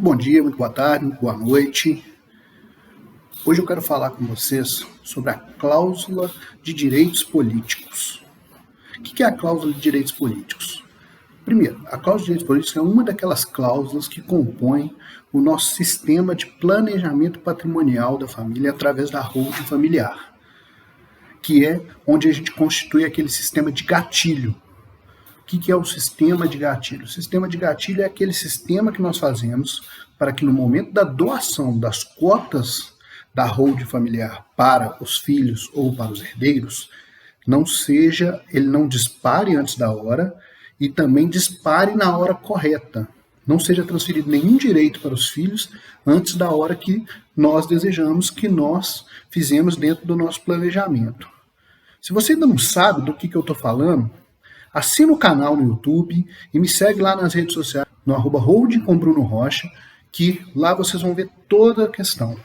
Muito bom dia, muito boa tarde, muito boa noite. Hoje eu quero falar com vocês sobre a cláusula de direitos políticos. O que é a cláusula de direitos políticos? Primeiro, a cláusula de direitos políticos é uma daquelas cláusulas que compõem o nosso sistema de planejamento patrimonial da família através da holding familiar, que é onde a gente constitui aquele sistema de gatilho. O que é o sistema de gatilho? O sistema de gatilho é aquele sistema que nós fazemos para que no momento da doação das cotas da holding familiar para os filhos ou para os herdeiros, ele não dispare antes da hora e também dispare na hora correta. Não seja transferido nenhum direito para os filhos antes da hora que nós desejamos, que nós fizemos dentro do nosso planejamento. Se você ainda não sabe do que eu estou falando, assina o canal no YouTube e me segue lá nas redes sociais, no @holdingcombruno_rocha, que lá vocês vão ver toda a questão.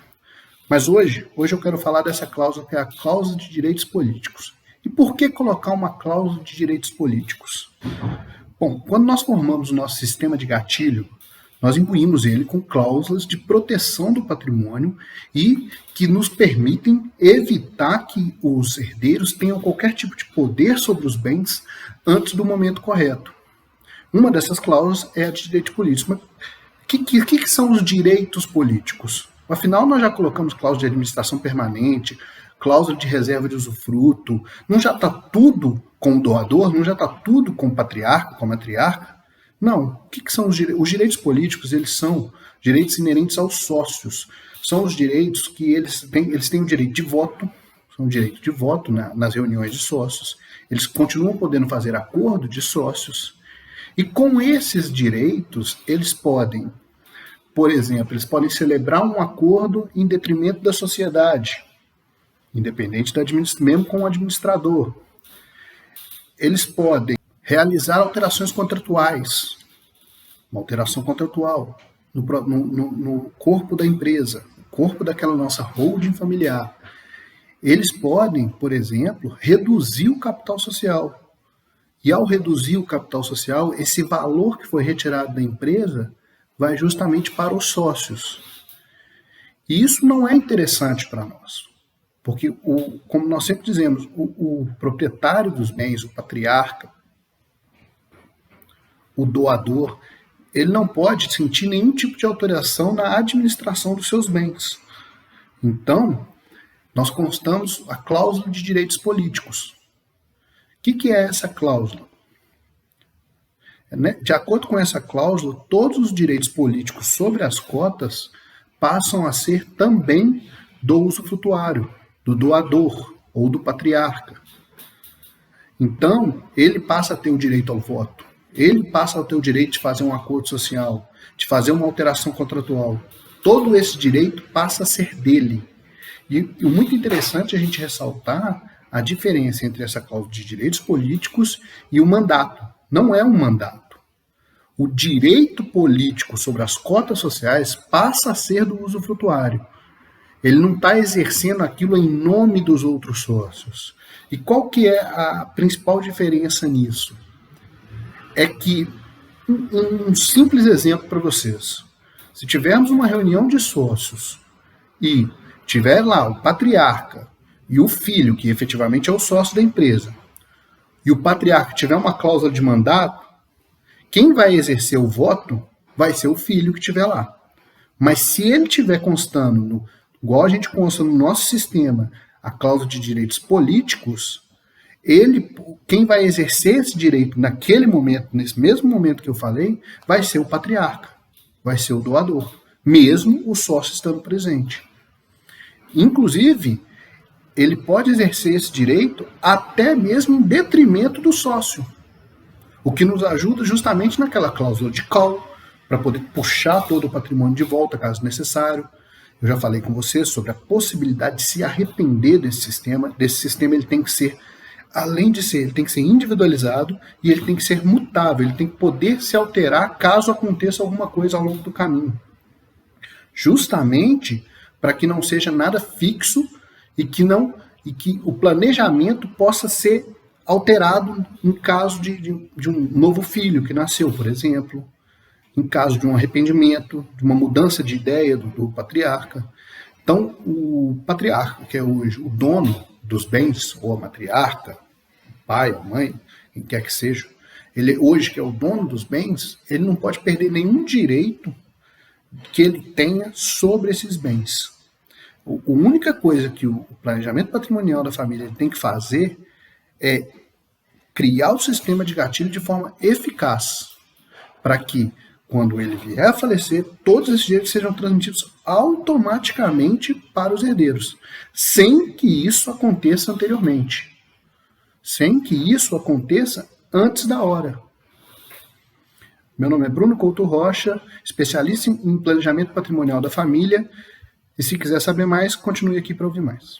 Mas hoje eu quero falar dessa cláusula, que é a cláusula de direitos políticos. E por que colocar uma cláusula de direitos políticos? Bom, quando nós formamos o nosso sistema de gatilho, nós imbuímos ele com cláusulas de proteção do patrimônio e que nos permitem evitar que os herdeiros tenham qualquer tipo de poder sobre os bens antes do momento correto. Uma dessas cláusulas é a de direito político. Mas o que são os direitos políticos? Afinal, nós já colocamos cláusula de administração permanente, cláusula de reserva de usufruto. Não já está tudo com o doador? Não já está tudo com o patriarca, com a matriarca? Não. O que são os direitos? Os direitos políticos? Eles são direitos inerentes aos sócios. São os direitos que eles têm o direito de voto, são o direito de voto nas reuniões de sócios. Eles continuam podendo fazer acordo de sócios. E com esses direitos, eles podem, por exemplo, celebrar um acordo em detrimento da sociedade, independente mesmo com o administrador. Eles podem realizar alterações contratuais, uma alteração contratual no corpo da empresa, no corpo daquela nossa holding familiar. Eles podem, por exemplo, reduzir o capital social. E ao reduzir o capital social, esse valor que foi retirado da empresa vai justamente para os sócios. E isso não é interessante para nós. Porque, como nós sempre dizemos, o proprietário dos bens, o patriarca, o doador, ele não pode sentir nenhum tipo de alteração na administração dos seus bens. Então, nós constamos a cláusula de direitos políticos. O que é essa cláusula? De acordo com essa cláusula, todos os direitos políticos sobre as cotas passam a ser também do usufrutuário, do doador ou do patriarca. Então, ele passa a ter o direito ao voto, ele passa a ter o direito de fazer um acordo social, de fazer uma alteração contratual. Todo esse direito passa a ser dele. E o muito interessante é a gente ressaltar a diferença entre essa cláusula de direitos políticos e o mandato. Não é um mandato. O direito político sobre as cotas sociais passa a ser do usufrutuário. Ele não está exercendo aquilo em nome dos outros sócios. E qual que é a principal diferença nisso? É que, um simples exemplo para vocês. Se tivermos uma reunião de sócios e tiver lá o patriarca e o filho, que efetivamente é o sócio da empresa, e o patriarca tiver uma cláusula de mandato, quem vai exercer o voto vai ser o filho que estiver lá. Mas se ele estiver constando, igual a gente consta no nosso sistema, a cláusula de direitos políticos, quem vai exercer esse direito naquele momento, nesse mesmo momento que eu falei, vai ser o patriarca, vai ser o doador, mesmo o sócio estando presente. Inclusive, ele pode exercer esse direito até mesmo em detrimento do sócio, o que nos ajuda justamente naquela cláusula de call, para poder puxar todo o patrimônio de volta, caso necessário. Eu já falei com vocês sobre a possibilidade de se arrepender desse sistema. Desse sistema ele tem que ser, além de ser, ele tem que ser individualizado e ele tem que ser mutável, ele tem que poder se alterar caso aconteça alguma coisa ao longo do caminho. Justamente para que não seja nada fixo e que o planejamento possa ser alterado em caso de um novo filho que nasceu, por exemplo. em caso de um arrependimento, de uma mudança de ideia do patriarca. Então, o patriarca, que é hoje o dono dos bens, ou a matriarca, o pai, a mãe, quem quer que seja, ele hoje que é o dono dos bens, ele não pode perder nenhum direito que ele tenha sobre esses bens. A única coisa que o planejamento patrimonial da família tem que fazer é criar o sistema de gatilho de forma eficaz, para que, quando ele vier a falecer, todos esses direitos sejam transmitidos automaticamente para os herdeiros, sem que isso aconteça anteriormente, sem que isso aconteça antes da hora. Meu nome é Bruno Couto Rocha, especialista em planejamento patrimonial da família, e se quiser saber mais, continue aqui para ouvir mais.